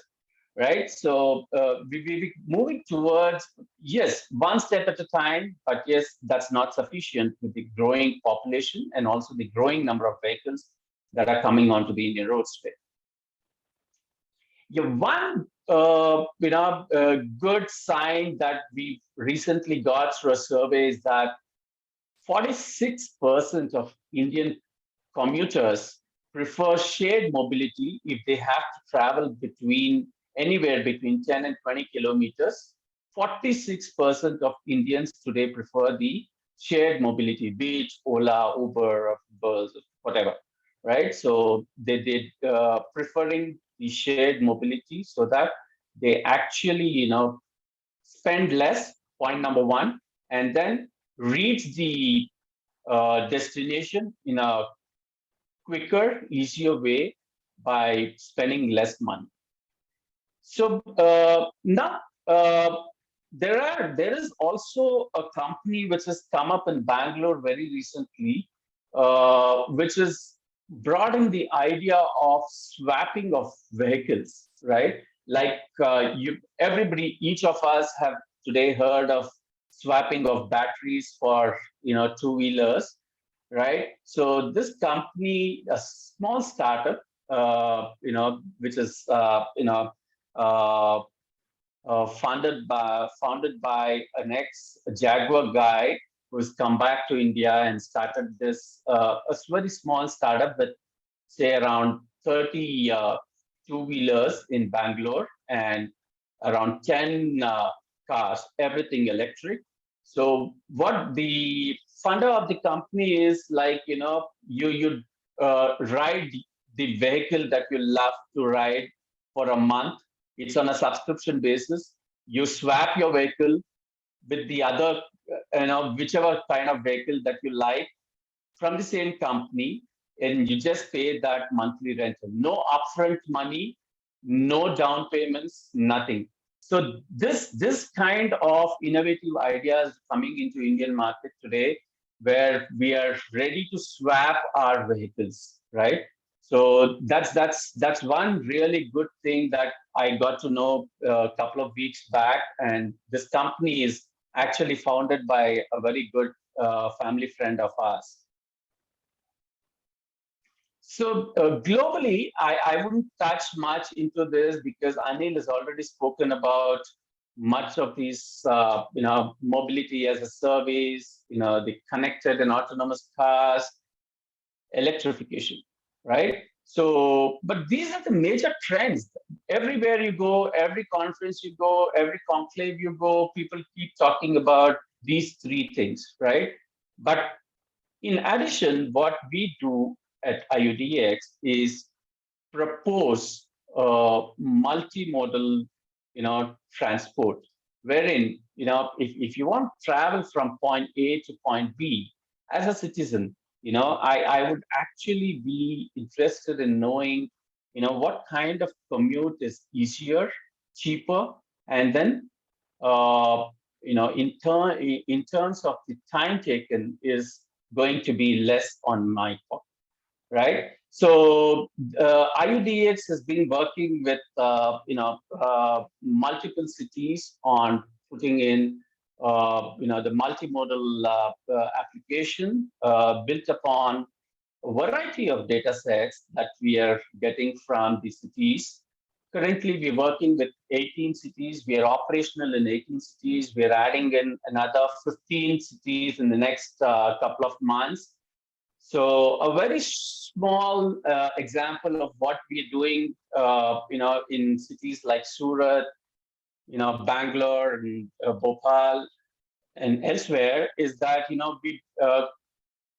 S5: right? So we moving towards, yes, one step at a time, but yes, that's not sufficient with the growing population and also the growing number of vehicles that are coming onto the Indian roads today. Yeah, one good sign that we recently got through a survey is that 46% of Indian commuters prefer shared mobility if they have to travel anywhere between 10 and 20 kilometers. 46% of Indians today prefer the shared mobility, be it Ola, Uber, Buzz, whatever, right? So they preferring the shared mobility so that they actually, spend less, point number one, and then reach the destination in a quicker, easier way by spending less money. So now there is also a company which has come up in Bangalore very recently, which is broadening the idea of swapping of vehicles, right? Like each of us have today heard of swapping of batteries for two-wheelers, right? So this company, a small startup, which is founded by an ex-Jaguar guy who's come back to India and started this a very small startup with say around 30 two-wheelers in Bangalore and around 10 cars, everything electric. So what the funder of the company is like, you ride the vehicle that you love to ride for a month. It's on a subscription basis. You swap your vehicle with the other, whichever kind of vehicle that you like from the same company, and you just pay that monthly rental. No upfront money, no down payments, nothing. So this kind of innovative ideas coming into Indian market today, where we are ready to swap our vehicles, right? So that's one really good thing that I got to know a couple of weeks back. And this company is actually founded by a very good family friend of ours. So globally, I wouldn't touch much into this because Anil has already spoken about much of these, mobility as a service, the connected and autonomous cars, electrification, right? So, but these are the major trends. Everywhere you go, every conference you go, every conclave you go, people keep talking about these three things, right? But in addition, what we do at IUDX is propose multimodal, transport, wherein, if you want to travel from point A to point B as a citizen, I would actually be interested in knowing, what kind of commute is easier, cheaper, and then, in terms of the time taken is going to be less on my part, right? So IUDX has been working with multiple cities on putting in the multimodal application built upon a variety of data sets that we are getting from the cities. Currently, we're working with 18 cities. We are operational in 18 cities. We're adding in another 15 cities in the next couple of months. So a very small example of what we're doing, in cities like Surat, Bangalore and Bhopal and elsewhere is that, we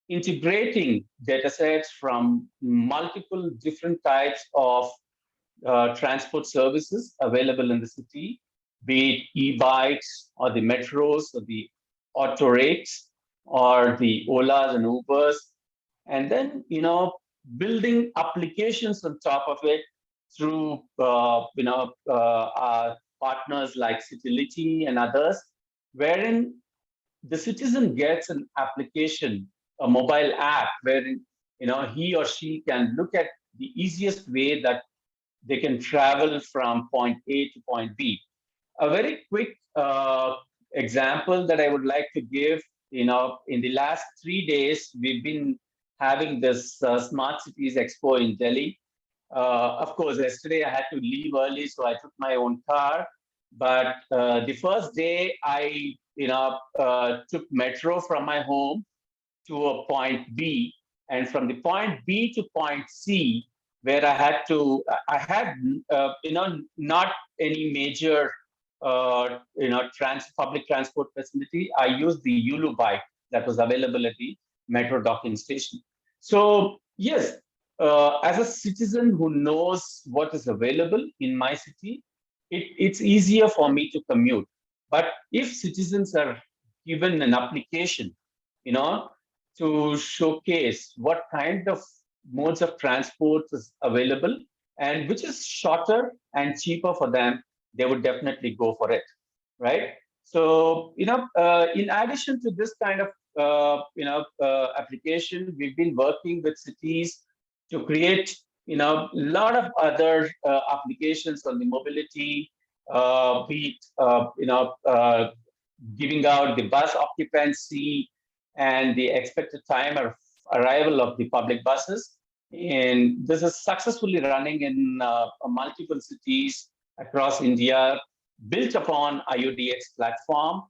S5: integrating data sets from multiple different types of transport services available in the city, be it e-bikes or the metros or the auto rakes or the Olas and Ubers, and then building applications on top of it through our partners like Citility and others, wherein the citizen gets an application, a mobile app, wherein he or she can look at the easiest way that they can travel from point A to point B. A very quick example that I would like to give, in the last 3 days, we've been having this Smart Cities Expo in Delhi. Of course, yesterday I had to leave early, so I took my own car. But the first day, I took metro from my home to a point B, and from the point B to point C, where I had not any major public transport facility. I used the Yulu bike that was available at the metro docking station. So yes, as a citizen who knows what is available in my city, it's easier for me to commute. But if citizens are given an application, to showcase what kind of modes of transport is available and which is shorter and cheaper for them, they would definitely go for it, right? So, in addition to this kind of, application, we've been working with cities to create, a lot of other applications on the mobility, be it, giving out the bus occupancy and the expected time of arrival of the public buses. And this is successfully running in multiple cities across India, built upon IUDX platform.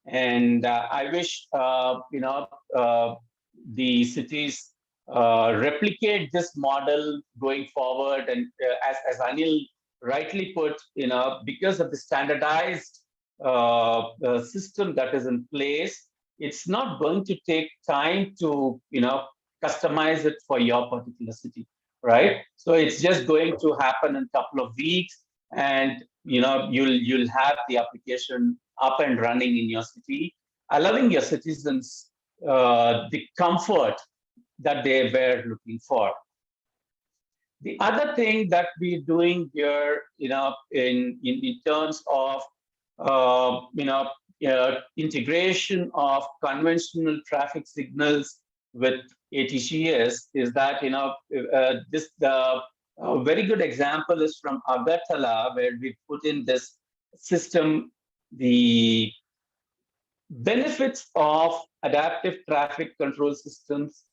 S5: And I wish, the cities replicate this model going forward. And as Anil rightly put, because of the standardized system that is in place, it's not going to take time to, customize it for your particular city, right? So it's just going to happen in a couple of weeks, and you'll have the application up and running in your city, allowing your citizens the comfort that they were looking for. The other thing that we're doing here, in terms of integration of conventional traffic signals with ATCS is that a very good example is from Agartala, where we put in this system. The benefits of adaptive traffic control systems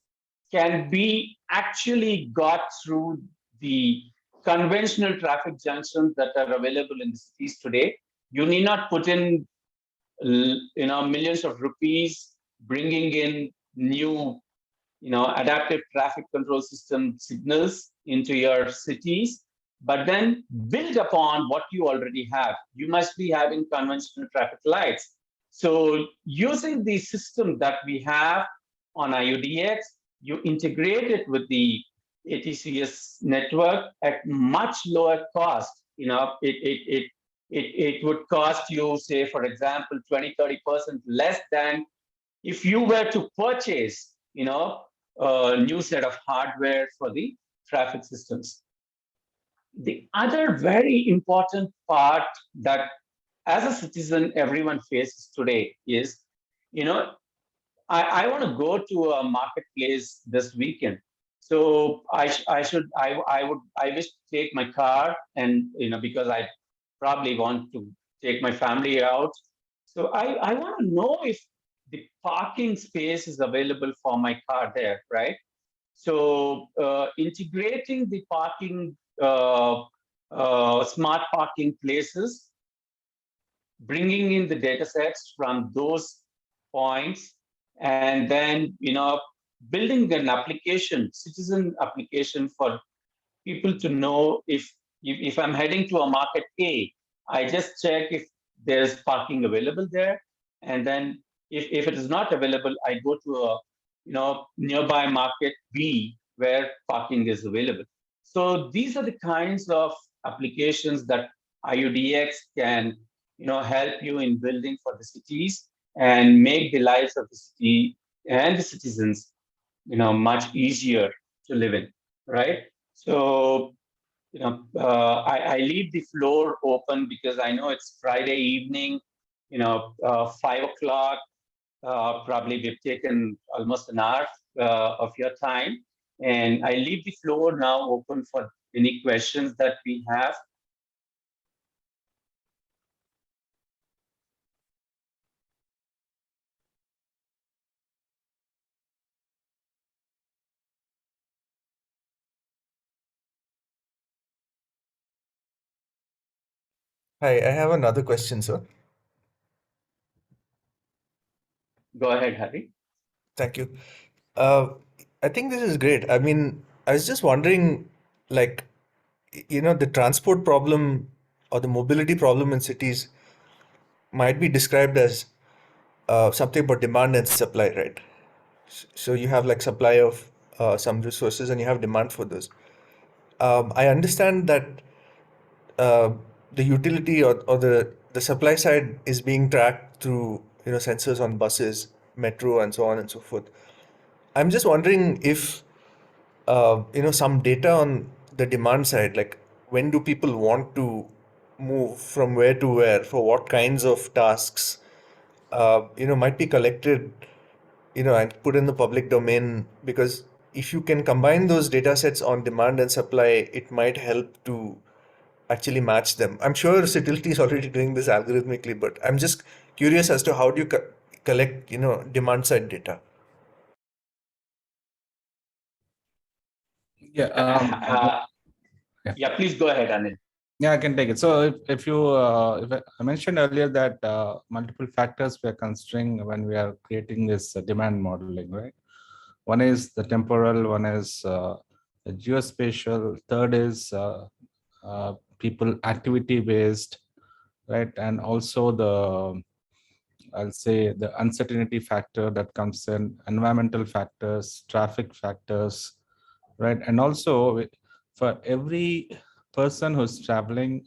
S5: can be actually got through the conventional traffic junctions that are available in the cities today. You need not put in millions of rupees bringing in new adaptive traffic control system signals. into your cities, but then build upon what you already have. You must be having conventional traffic lights. So using the system that we have on IUDX, you integrate it with the ATCS network at much lower cost. It would cost you, say, for example, 20-30% less than if you were to purchase, a new set of hardware for the traffic systems. The other very important part that as a citizen everyone faces today is, I want to go to a marketplace this weekend. So I wish to take my car, and because I probably want to take my family out. So I want to know if the parking space is available for my car there, right? So integrating the parking, smart parking places, bringing in the data sets from those points, and then building an application, citizen application for people to know if I'm heading to a market A, I just check if there's parking available there, and then if it is not available, I go to a nearby market B where parking is available. So these are the kinds of applications that IUDX can help you in building for the cities and make the lives of the city and the citizens much easier to live in, right? So I leave the floor open because I know it's Friday evening, 5 o'clock. Probably we've taken almost an hour of your time, and I leave the floor now open for any questions that we have.
S4: Hi, I have another question, sir.
S5: Go ahead, Hari.
S4: Thank you. I think this is great. I mean, I was just wondering, like, the transport problem or the mobility problem in cities might be described as something about demand and supply, right? So you have like supply of some resources and you have demand for those. I understand that the utility or the supply side is being tracked through sensors on buses, metro, and so on and so forth. I'm just wondering if some data on the demand side, like when do people want to move from where to where for what kinds of tasks, might be collected, and put in the public domain, because if you can combine those data sets on demand and supply, it might help to actually match them. I'm sure Citility is already doing this algorithmically, but I'm just curious as to how do you collect, demand side data?
S3: Yeah.
S5: Yeah, please go ahead, Anil.
S3: Yeah, I can take it. So if I mentioned earlier that multiple factors we are considering when we are creating this demand modeling, right? One is the temporal, one is the geospatial, third is people activity based, right? And also I'll say the uncertainty factor that comes in, environmental factors, traffic factors, right? And also for every person who's traveling,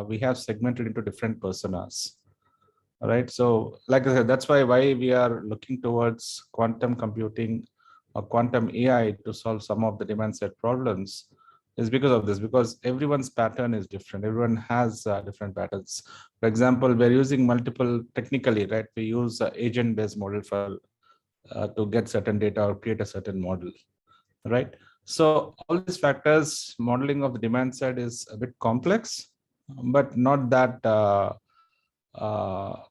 S3: we have segmented into different personas, right? So like I said, that's why we are looking towards quantum computing or quantum AI to solve some of the demand side problems, is because of this, because everyone's pattern is different. Everyone has different patterns. For example, we're using multiple technically, right? We use agent-based model for to get certain data or create a certain model, right? So all these factors, modeling of the demand side is a bit complex, but not that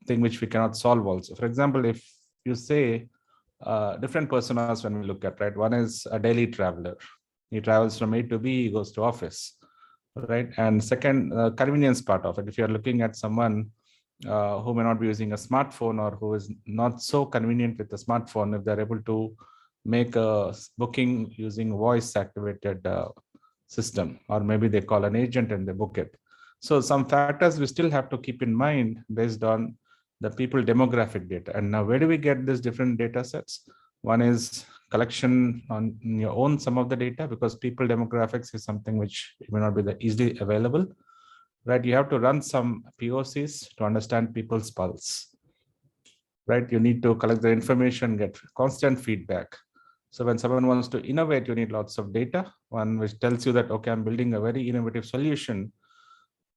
S3: thing which we cannot solve also. For example, if you say different personas when we look at, right? One is a daily traveler. He travels from A to B, he goes to office, right? And second, convenience part of it. If you're looking at someone who may not be using a smartphone or who is not so convenient with the smartphone, if they're able to make a booking using voice activated system, or maybe they call an agent and they book it. So some factors we still have to keep in mind based on the people demographic data. And now where do we get these different data sets? One is collection on your own, some of the data, because people demographics is something which may not be that easily available, right? You have to run some POCs to understand people's pulse, right? You need to collect the information, get constant feedback. So when someone wants to innovate, you need lots of data, one which tells you that, okay, I'm building a very innovative solution.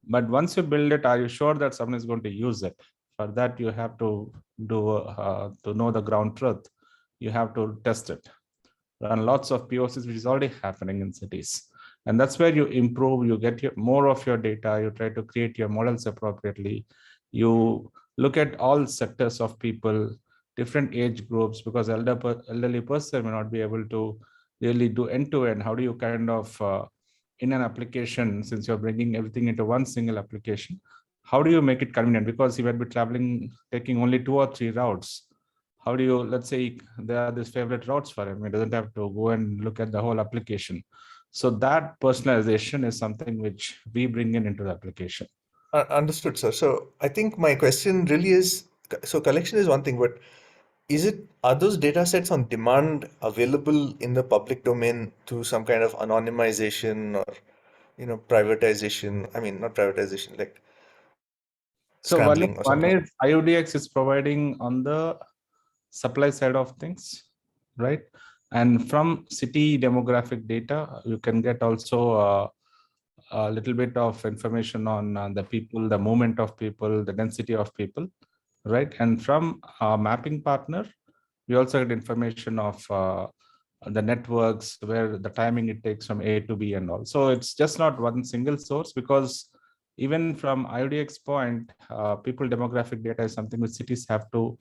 S3: But once you build it, are you sure that someone is going to use it? For that, you have to do to know the ground truth. You have to test it, run lots of POCs, which is already happening in cities. And that's where you improve, you get more of your data, you try to create your models appropriately. You look at all sectors of people, different age groups, because elderly person may not be able to really do end-to-end. How do you kind of, in an application, since you're bringing everything into one single application, how do you make it convenient? Because he might be traveling, taking only 2 or 3 routes. How do you, let's say there are these favorite routes for him, he doesn't have to go and look at the whole application. So that personalization is something which we bring into the application.
S4: Understood, sir. So I think my question really is, so collection is one thing, but are those data sets on demand available in the public domain through some kind of anonymization or, privatization? I mean, not privatization, like
S3: So
S4: scrambling or
S3: one
S4: something.
S3: is IUDX is providing on the supply side of things, right? And from city demographic data, you can get also a little bit of information on the people, the movement of people, the density of people, right? And from a mapping partner, we also get information of the networks, where the timing it takes from A to B and all. So it's just not one single source, because even from IUDX point, people demographic data is something which cities have to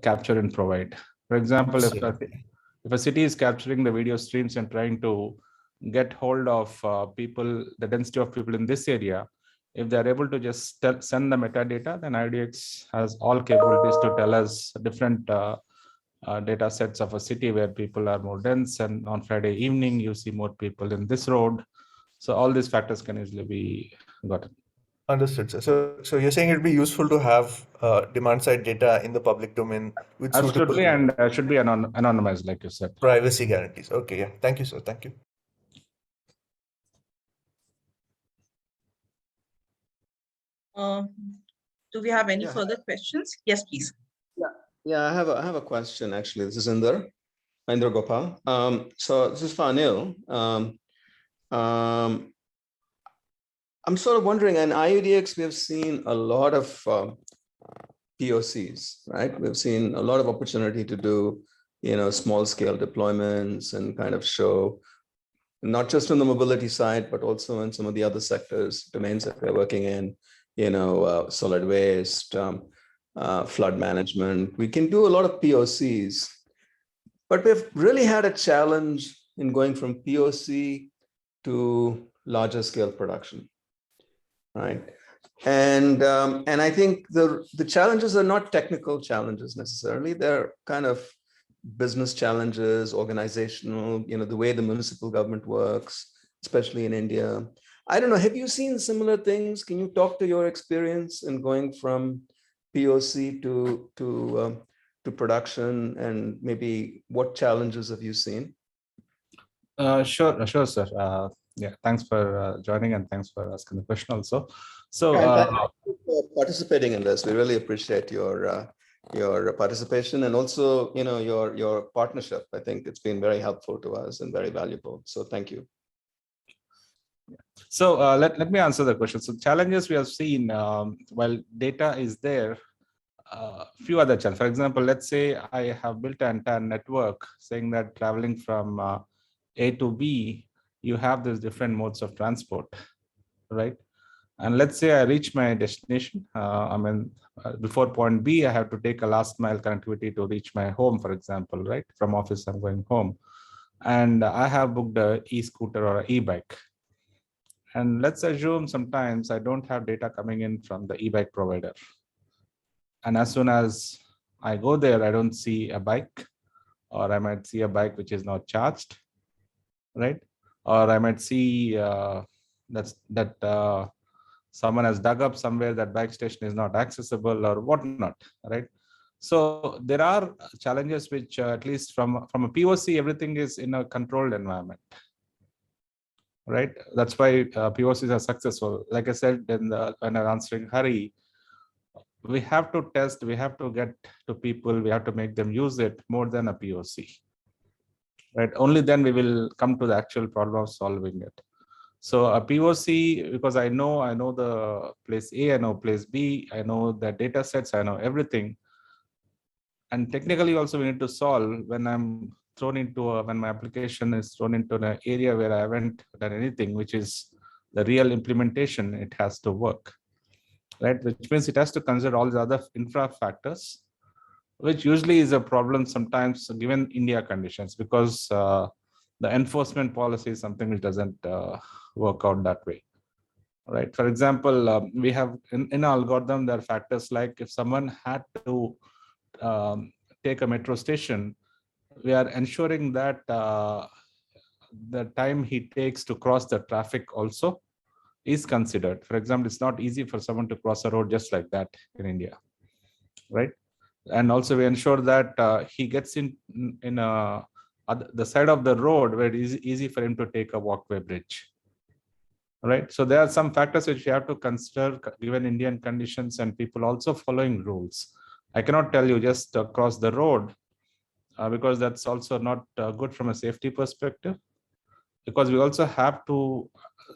S3: capture and provide. For example, if a city is capturing the video streams and trying to get hold of people, the density of people in this area, if they're able to just send the metadata, then IUDX has all capabilities to tell us different data sets of a city where people are more dense, and on Friday evening, you see more people in this road. So all these factors can easily be gotten.
S4: Understood, sir. So you're saying it'd be useful to have demand side data in the public domain with
S3: Absolutely,
S4: suitable
S3: and should be anonymized, like you said.
S4: privacy guarantees. Okay, yeah. Thank you, sir. Thank you.
S1: Do we have any further questions? Yes, please.
S6: Yeah, I have a question actually. This is Inder Gopal. So this is for Anil. I'm sort of wondering, in IUDX, we have seen a lot of POCs, right? We've seen a lot of opportunity to do, small scale deployments and kind of show, not just on the mobility side, but also in some of the other sectors, domains that we're working in, solid waste, flood management. We can do a lot of POCs, but we've really had a challenge in going from POC to larger scale production, right? And I think the challenges are not technical challenges necessarily. They're kind of business challenges, organizational, the way the municipal government works, especially in India. I don't know, have you seen similar things? Can you talk to your experience in going from POC to production, and maybe what challenges have you seen?
S3: Sure, sir. Yeah, thanks for joining, and thanks for asking the question also. So
S6: thank you for participating in this. We really appreciate your participation, and also your partnership. I think it's been very helpful to us and very valuable. So thank you.
S3: So let me answer the question. So challenges we have seen, while data is there, few other challenges. For example, let's say I have built an entire network saying that traveling from A to B, you have these different modes of transport, right? And let's say I reach my destination. Before point B, I have to take a last mile connectivity to reach my home, for example, right? From office, I'm going home. And I have booked a e-scooter or an e-bike. And let's assume sometimes I don't have data coming in from the e-bike provider. And as soon as I go there, I don't see a bike, or I might see a bike which is not charged, right? or I might see that someone has dug up somewhere that bike station is not accessible or whatnot, right? So there are challenges which, at least from a POC, everything is in a controlled environment, right? That's why POCs are successful. Like I said when I was answering Hari, we have to test, we have to get to people, we have to make them use it more than a POC, right? Only then we will come to the actual problem of solving it. So a POC, because I know the place A, I know place B, I know the data sets, I know everything. And technically also we need to solve when I'm thrown into when my application is thrown into an area where I haven't done anything, which is the real implementation, it has to work, right? Which means it has to consider all the other infra factors, which usually is a problem sometimes given India conditions, because the enforcement policy is something which doesn't work out that way, right? For example, we have in our algorithm, there are factors like if someone had to take a metro station, we are ensuring that the time he takes to cross the traffic also is considered. For example, it's not easy for someone to cross a road just like that in India, right? And also we ensure that he gets in the side of the road where it is easy for him to take a walkway bridge, right? So there are some factors which you have to consider given Indian conditions and people also following rules. I cannot tell you just cross the road because that's also not good from a safety perspective, because we also have to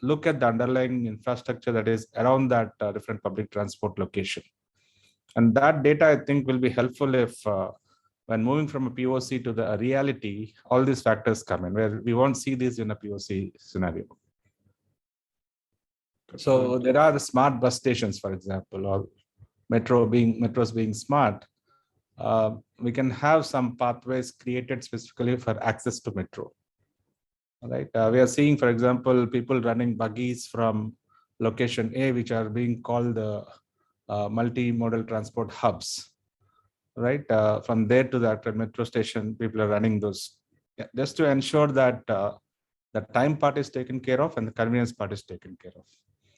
S3: look at the underlying infrastructure that is around that different public transport location. And that data, I think, will be helpful if when moving from a POC to the reality, all these factors come in, where we won't see this in a POC scenario. So there are smart bus stations, for example, or metros being smart. We can have some pathways created specifically for access to metro. Right. We are seeing, for example, people running buggies from location A, which are being called the multimodal transport hubs. Right. From there to that metro station, people are running those just to ensure that the time part is taken care of and the convenience part is taken care of.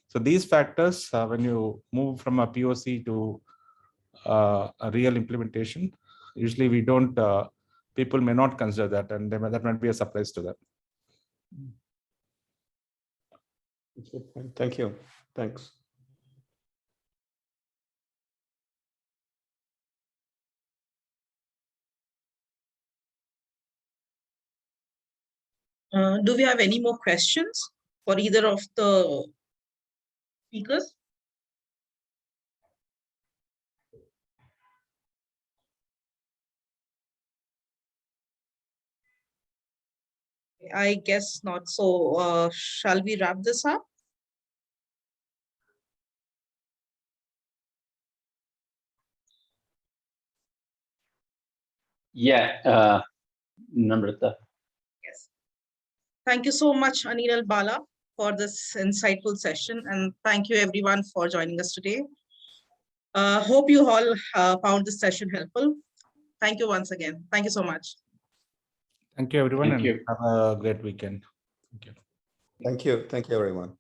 S3: So these factors, when you move from a POC to a real implementation, usually we don't, people may not consider that, and that might be a surprise to them.
S6: Thank you. Thanks.
S1: Do we have any more questions for either of the speakers? I guess not. So shall we wrap this up?
S5: Yeah, Namrata.
S1: Yes. Thank you so much, Aneel and Bala, for this insightful session. And thank you everyone for joining us today. Hope you all found this session helpful. Thank you once again. Thank you so much.
S3: Thank you, everyone,
S5: Thank
S3: and
S5: you.
S3: have a great weekend. Thank you.
S6: Thank you. Thank you, everyone.